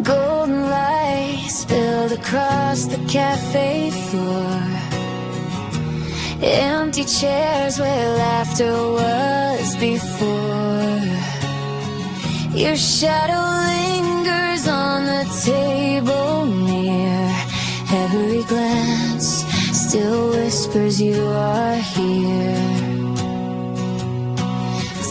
Golden light spilled across the cafe floor. Empty chairs where laughter was before. Your shadow lingers on the table near. Every glance still whispers you are here.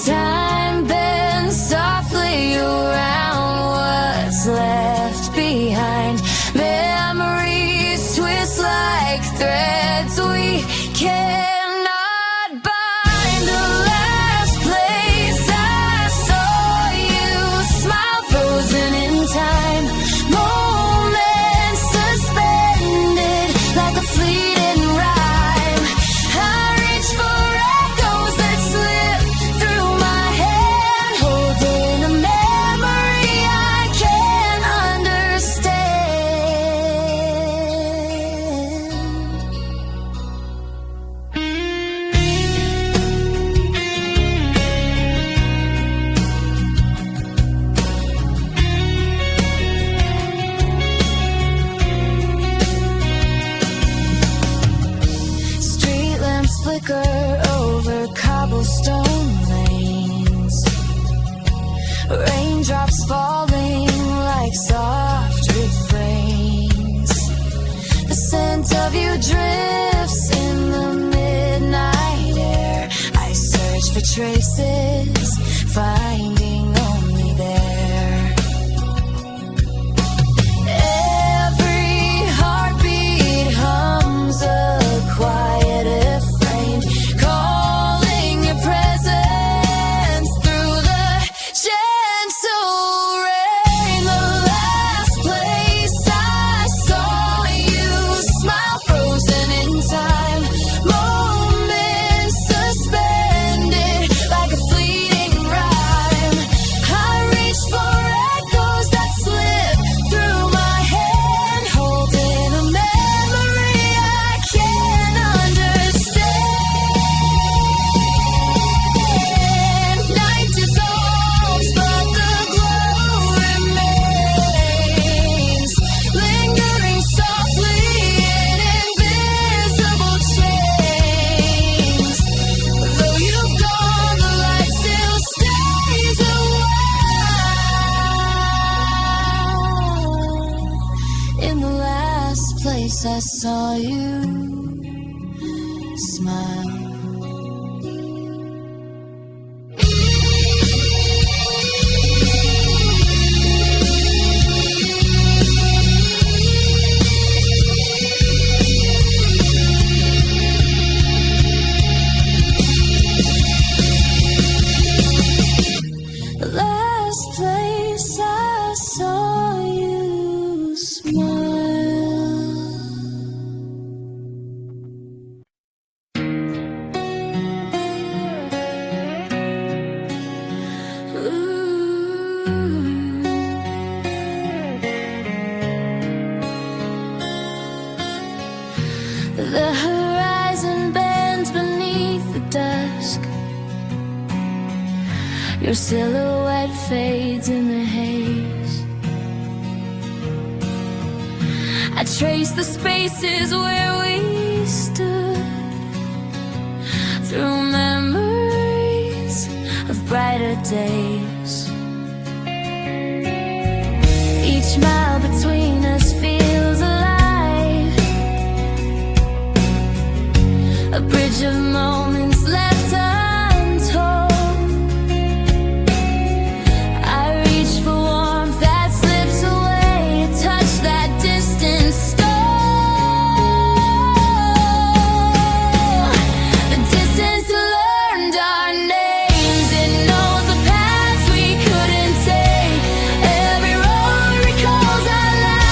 Time bends softly around what's left behind. Memories twist like threads we cannot bind. The last place I saw you smile, frozen in time. Moments suspended like a fleeting rhyme. I reach for echoes that slip through my head, holding a memory I can't understand. Street lamps flicker over cobblestone lanes. Raindrops falling like soft refrains. The scent of you drifts in the midnight air. I search for traces, finding only there. Every heartbeat hums a quiet refrain, calling your presence through the gentle rain. The last place I saw you smile, frozen in time. Moments suspended like a fleeting rhyme. I reach for echoes that slip through my head, holding a memory I can't understand. Night dissolves, but the glow remains, lingering softly in invisible chains. Though you've gone, the light still stays a while. In the last place I saw you smile. The last place I saw you smile. The horizon bends beneath the dusk. Your silhouette fades in the haze. I trace the spaces where we stood, through memories of brighter days. Each mile between us feels alive, a bridge of moments left untold. I reach for warmth that slips away, to touch that distant stone. The distance learned our names, it knows the paths we couldn't take. Every road recalls our lives.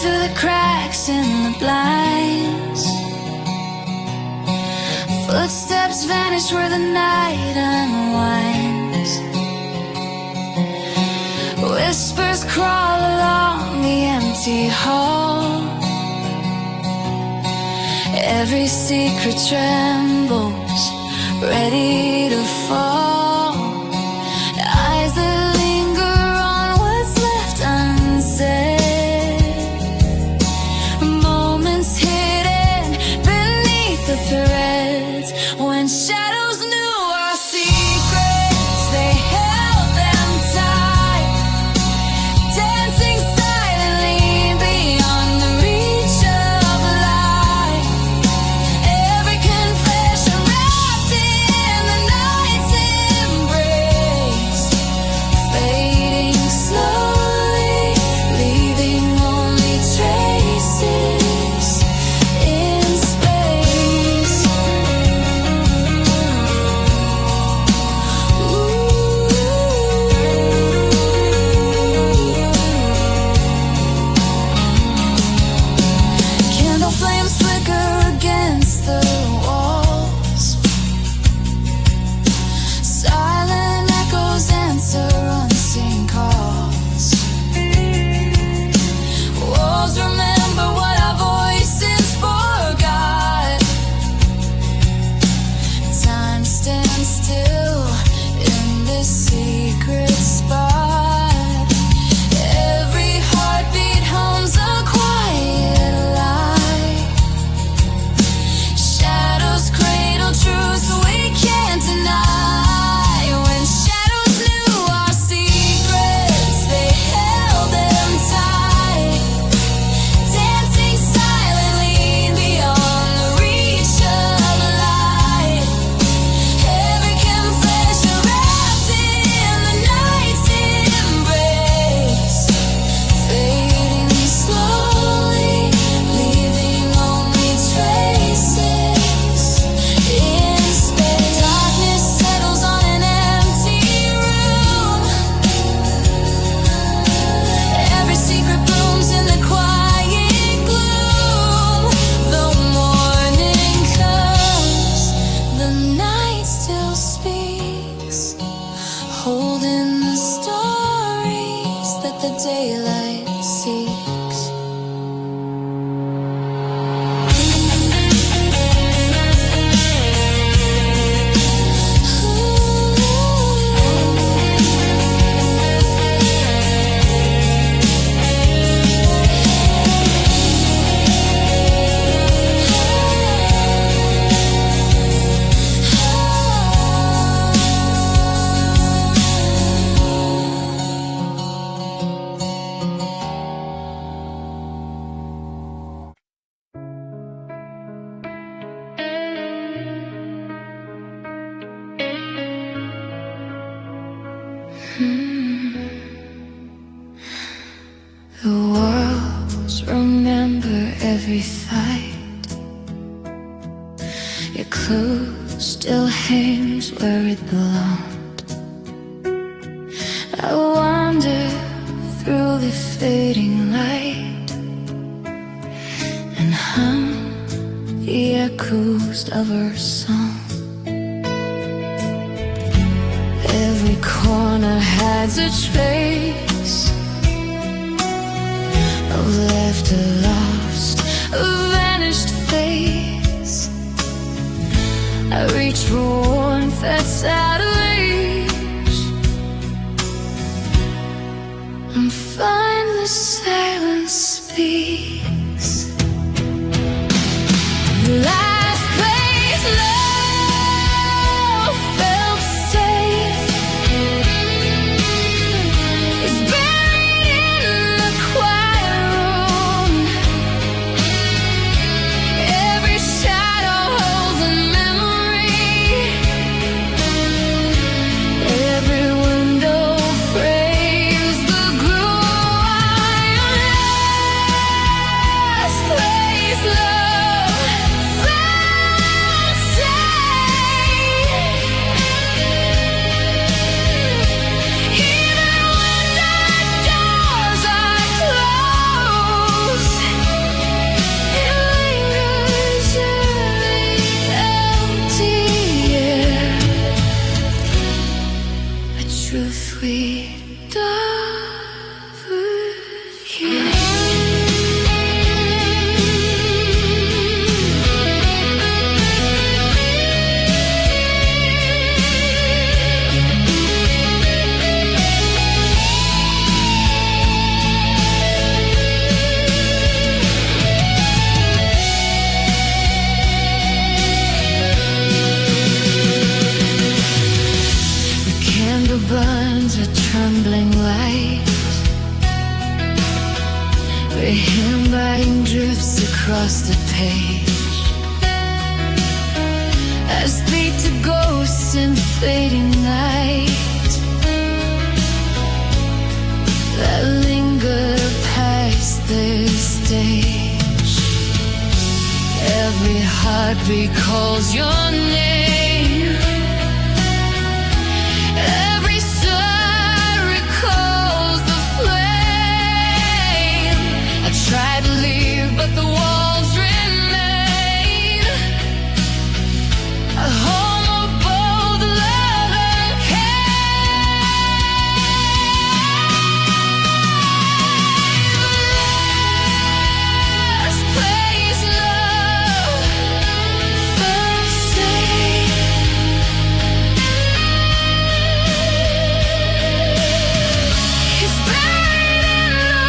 through the cracks in the blinds. Footsteps vanish where the night unwinds. Whispers crawl along the empty hall. Every secret trembles, ready to fall. Eyes that linger on what's left unsaid. Moments hidden beneath the threads. When shadows knew our secrets, they held them tight, dancing silently beyond the reach of light. Every confession wrapped in the night's embrace, fading slowly, leaving only traces in space. Candle flames flicker against the walls. Silent echoes answer unseen calls. Walls remember what our voices forgot. Time stands still in this secret spot. Every heartbeat hums a quiet lie. Shadows cradle truths we can't deny. When shadows knew our secrets, they held them tight, dancing silently beyond the reach of light. Every confession wrapped in the night's embrace, fading slowly, leaving only traces in space. Darkness settles on an empty room. Every secret blooms in the quiet gloom. Though morning comes, the night still speaks, holding the stories that the daylight seeks. The walls remember every fight. Your clothes still hangs where it belonged. I wander through the fading light and hum the echoes of our song. Every corner has a trace of laughter lost, a vanished face. I reach for warmth that's out of reach and find the silence speaks. The last place love felt safe is buried in the quiet room. Every shadow holds a memory. Every window frames the glow I am. truth we never hear. Burns a trembling light. Where handwriting drifts across the page. I speak to ghosts in fading night that linger past their stage. Every heart recalls your name. Every sigh recalls the flame. I tried to leave, but the walls remain. A home of both love and care. Last place love felt safe. It's buried in the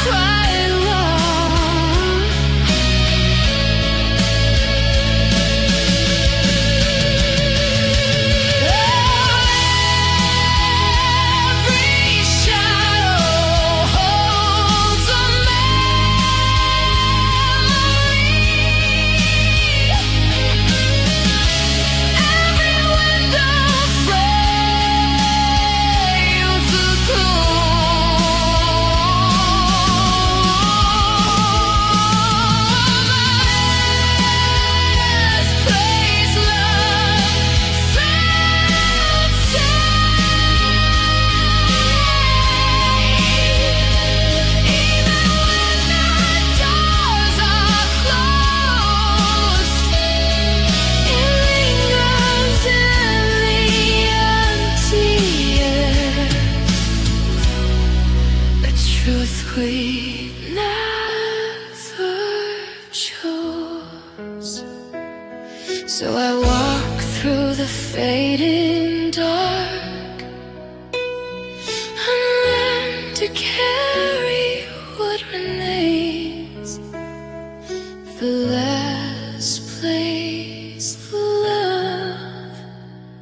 quiet wall. Every shadow holds a memory. Every window frames a last place love felt safe. Even when the doors are closed, it lingers in the empty air. A truth we never chose. So I walk through the fading dark and learn to carry what remains. The last place love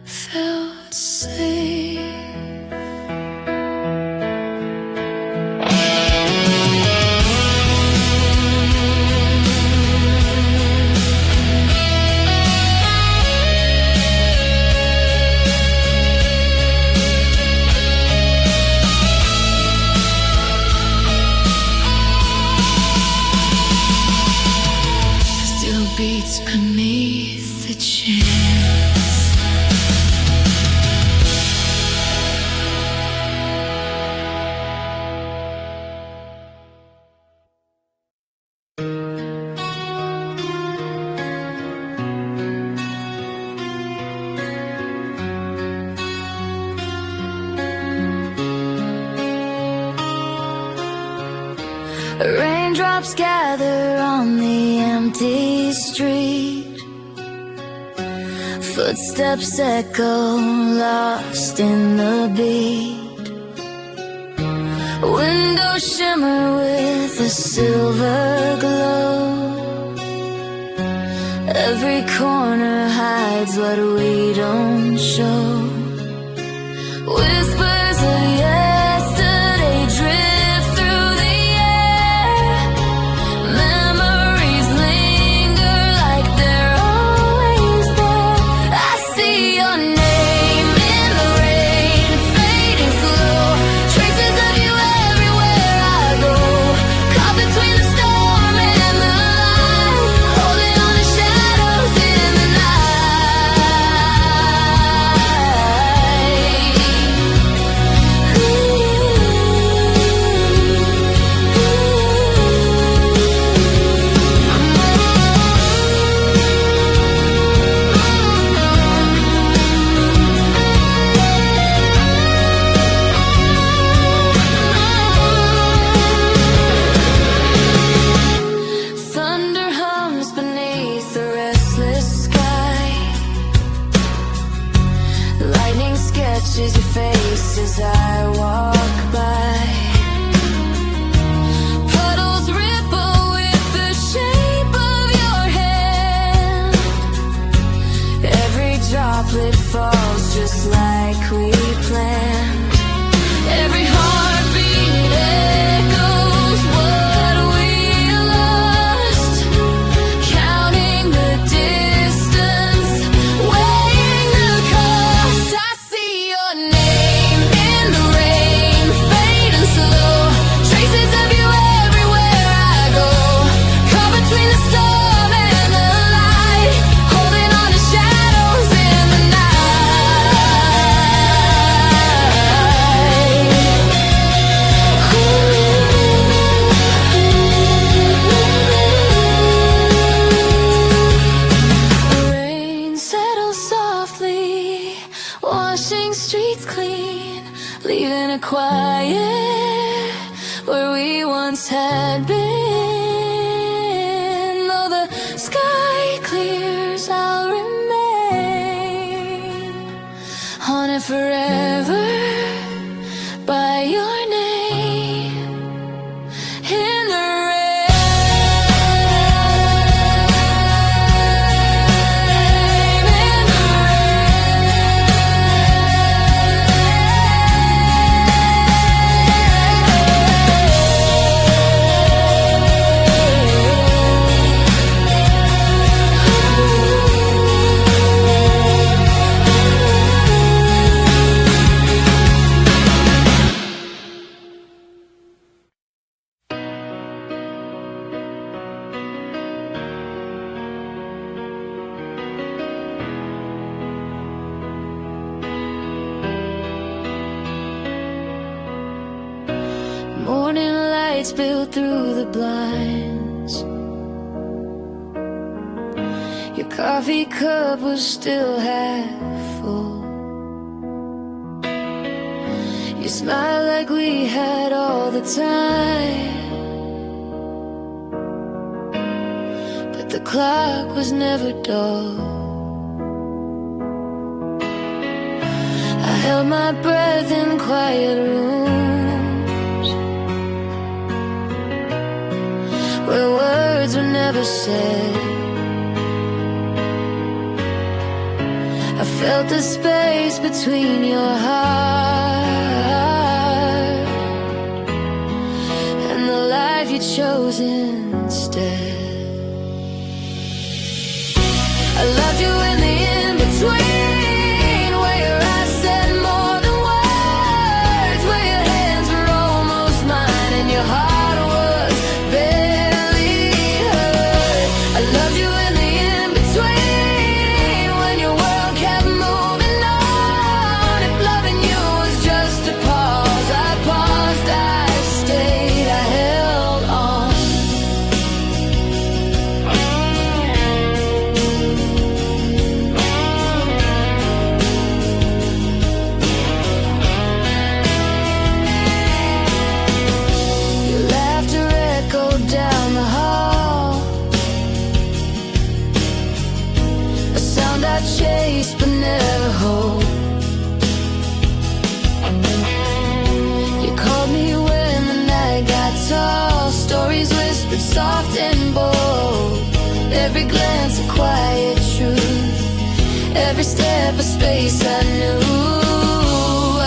felt safe. Still beats beneath the chance. Raindrops gather on the empty street. Footsteps echo, lost in the beat. Windows shimmer with a silver glow. Every corner hides what we don't show. Whispers of yesterday drift through the air. Memories linger like they're always there. I see your name in the rain, fading slow. Traces of you everywhere I go. Caught between the storm and the light, holding on to shadows in the night. face as I walk by. Puddles ripple with the shape of your hand. Every droplet falls just like we planned. Every heartbeat echoes what we lost. Counting the distance, weighing the cost. I see your name in the rain, fading slow. Traces of you everywhere I go. Caught between the storm and the light, holding on to shadows in the night. Rain settles softly, washing streets clean, leaving a quiet where we once had been. Though the sky clears, I'll remain haunted forever by your name in the morning light spilled through the blinds. Your coffee cup was still half full. You smiled like we had all the time, but the clock was never dull. I held my breath in quiet rooms where words were never said. I felt the space between your heart and the life you chose instead. I loved you in the in-between, where your eyes said more than words, where your hands were almost mine and your heart was barely hurt. I loved you in the in-between, when your world kept moving on. If loving you was just a pause, I paused, I stayed, I held on. Your laughter echoed down the hall, a sound I chased but never hold. You called me when the night got tall, stories whispered soft and bold. Every glance a quiet truth, every step a space I knew.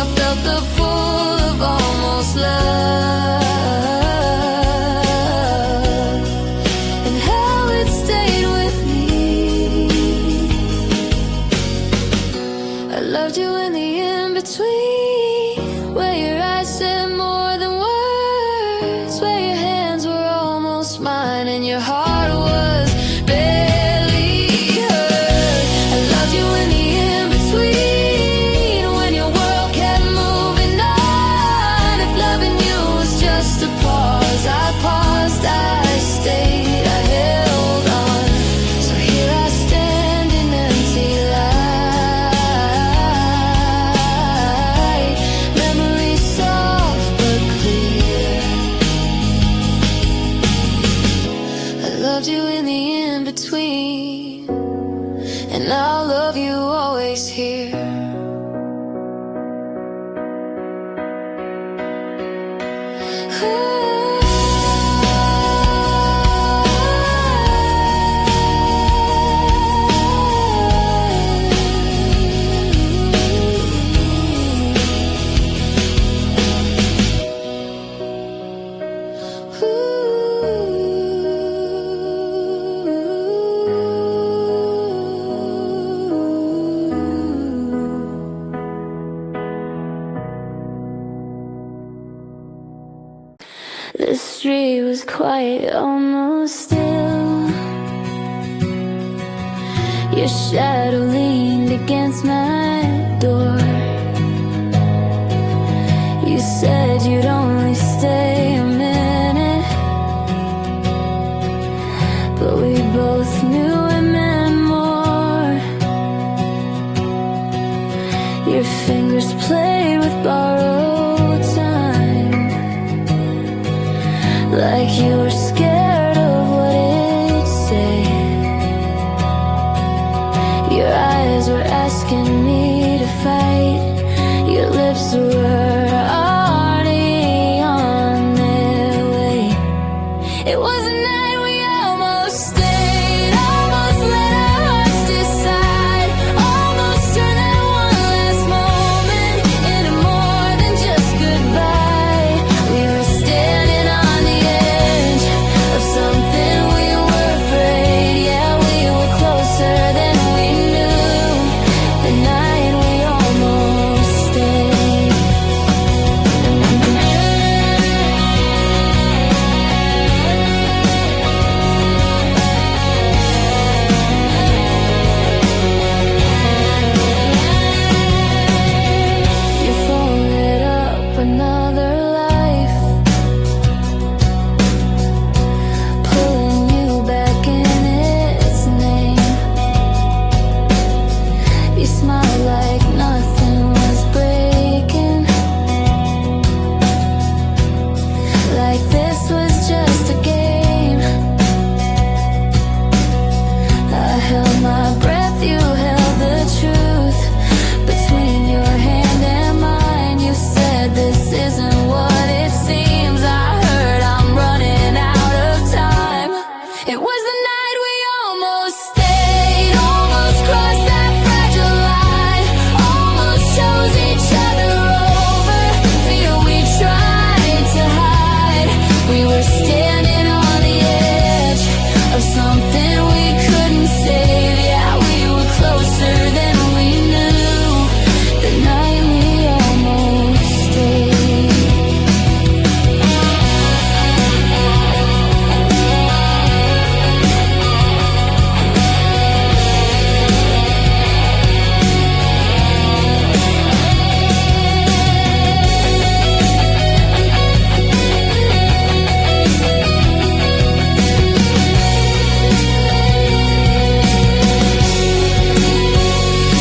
I felt the pull of almost love, and how it stayed with me. I loved you in the in-between, where your eyes said more than words, where your hands were almost mine and your heart was barely hurt. I loved you in the in-between, The street was quiet, almost still. Your shadow leaned against my door. You said you'd only stay a minute, but we both knew it meant more. Your fingers played with borrowed time, like you were scared of what it'd say. Your eyes were asking me to fight. Your lips were already on their way. It was a night we almost stayed, almost let our hearts decide, almost turned that one last moment into more than just goodbye. We were standing on the edge of something we were afraid. Yeah, we were closer than we knew. The night we almost stayed. Your phone lit up another life, pulling you back in its name. You smiled like nothing was breaking, like this was just a game. I held my breath, you held the truth between your hand and mine. You said this isn't what it seems. I heard I'm running out of time. It was the night we almost stayed, almost crossed that fragile line, almost chose each other over fear we tried to hide. We were standing on the edge of something we couldn't save. Yeah, we were closer than we knew. The night we almost stayed.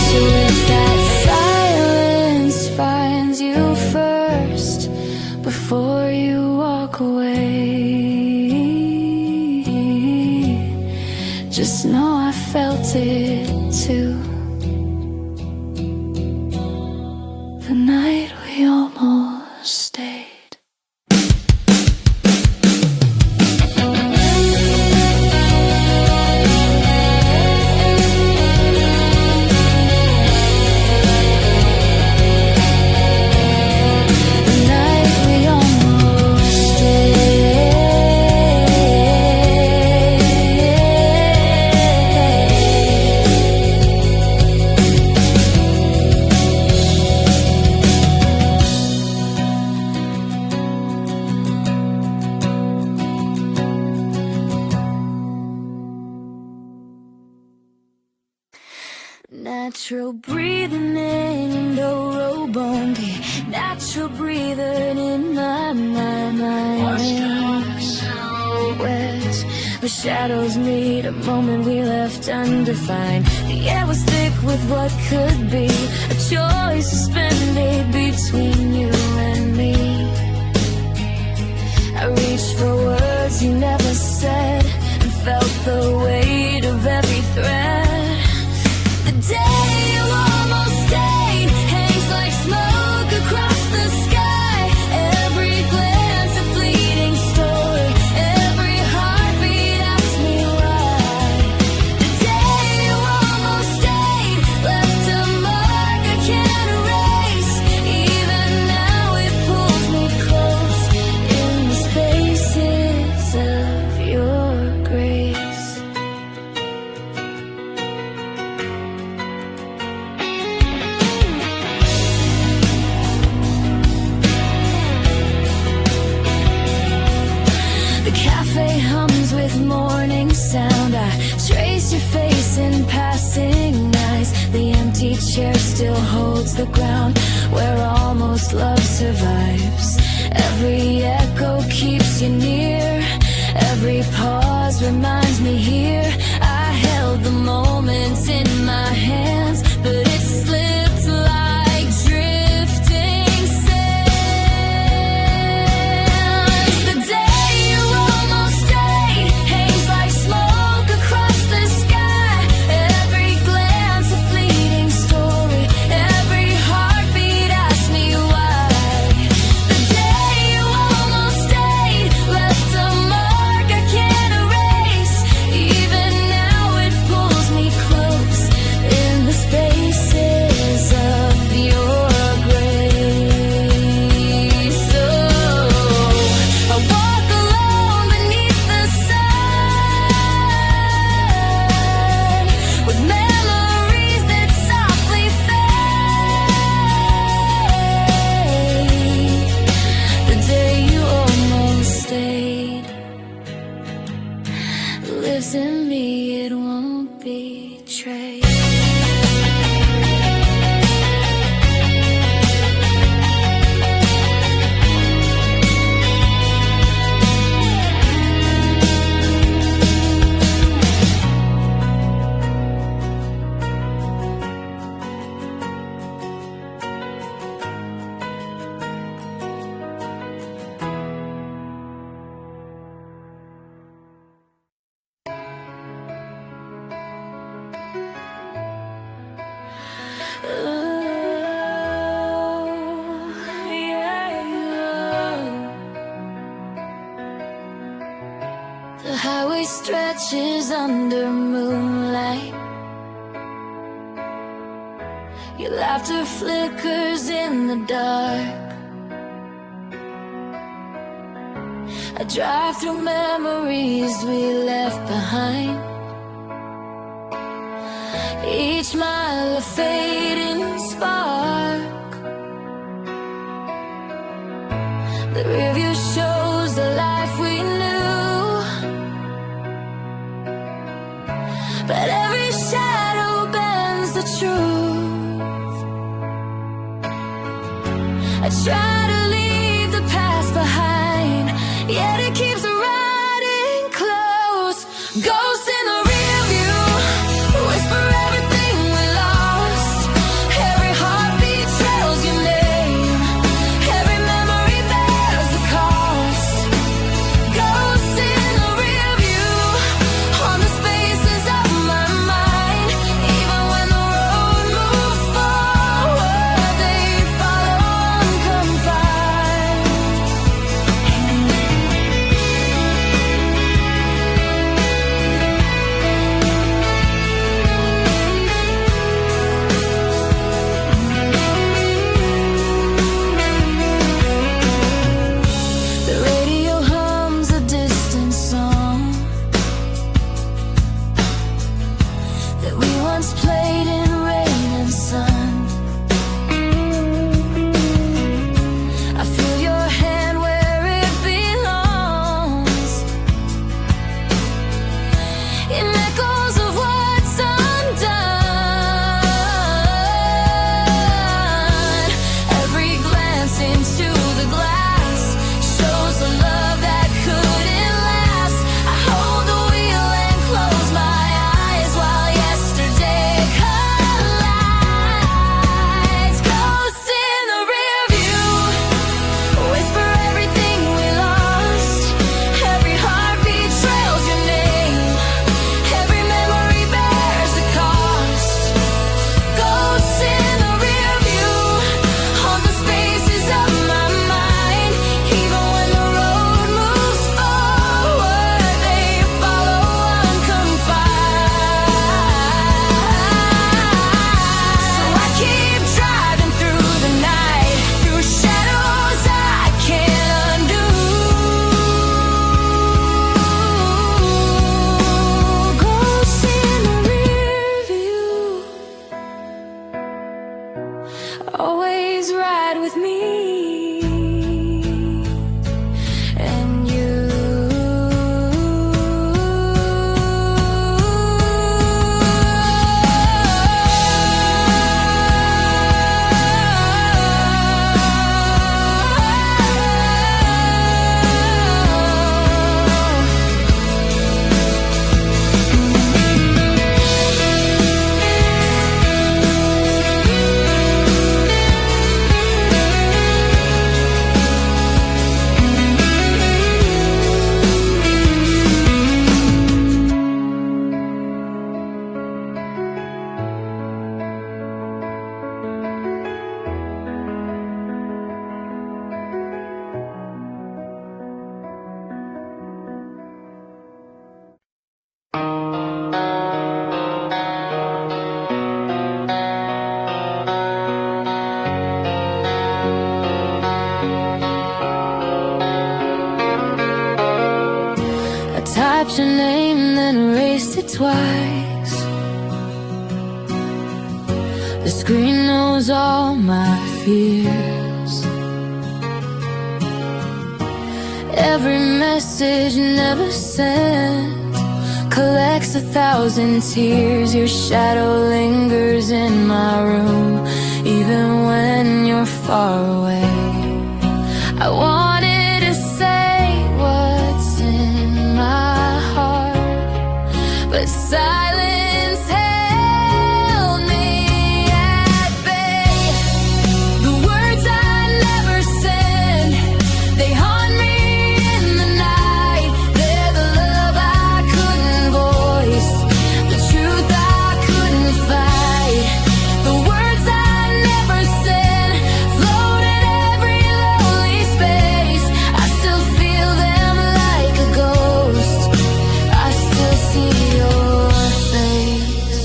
So if that silence finds you first before you walk away, just know I felt it too. The night we almost stayed. The night we almost Natural breathing in Indo Bongi, natural breathing in my mind. West, where shadows meet, a moment we left undefined. The air was thick with what could be, a choice suspended between you and me. I reached for words you never said, and felt the weight of every thread. The day you almost stayed hangs like smoke across the sky. Every glance a fleeting story, every heartbeat asks me why. The day you almost stayed left a mark I can't erase. Even of morning sound. I trace your face in passing eyes. The empty chair still holds the ground where almost love survives. Every echo keeps you near. Every pause reminds me here. I held the moments in my hands, but it slipped like drifting sands. The day you almost stayed hangs like smoke across the sky. Every glance a fleeting story. Every heartbeat asks me why. The day you almost stayed left a mark I can't erase. Even now it pulls me close in the spaces of your grace. So I walk alone beneath the sun, with memories that softly fade. The day you almost stayed lives in me, it won't betray. The highway stretches under moonlight. Your laughter flickers in the dark. I drive through memories we left behind. Each mile a fading spark. The rearview shows the life we knew, but every shadow bends the truth. I try to leave the past behind, yet it keeps riding close. Ghosts in the rear view whisper everything we lost. Every heartbeat trails your name. Every memory bears the cost. Ghosts in the rear view on the spaces of my mind. Even when the road moves forward, they follow unconfined. tapped your name, then erased it twice. The screen knows all my fears. Every message never sent collects 1,000 tears. Your shadow lingers in my room, even when you're far away. I wanted to say what's in my heart, but silence held me at bay. The words I never said, they haunt me in the night. They're the love I couldn't voice, the truth I couldn't fight. The words I never said float in every lonely space. I still feel them like a ghost. I still see your face.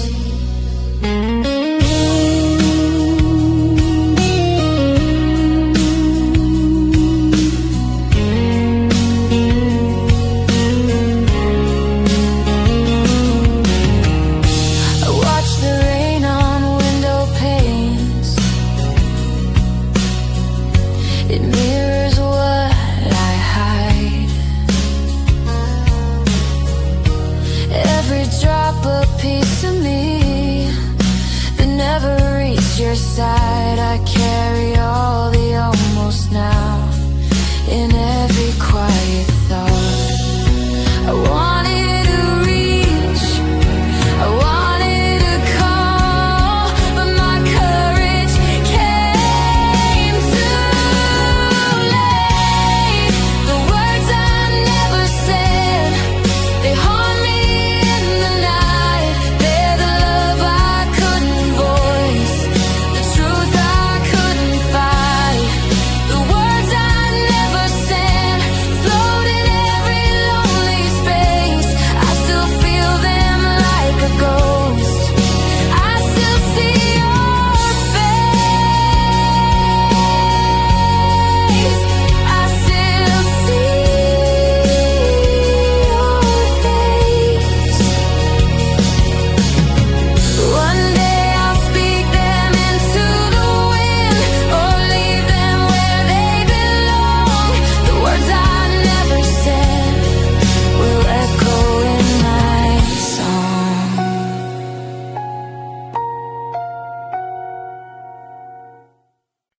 I watch the rain on window panes. It mirrors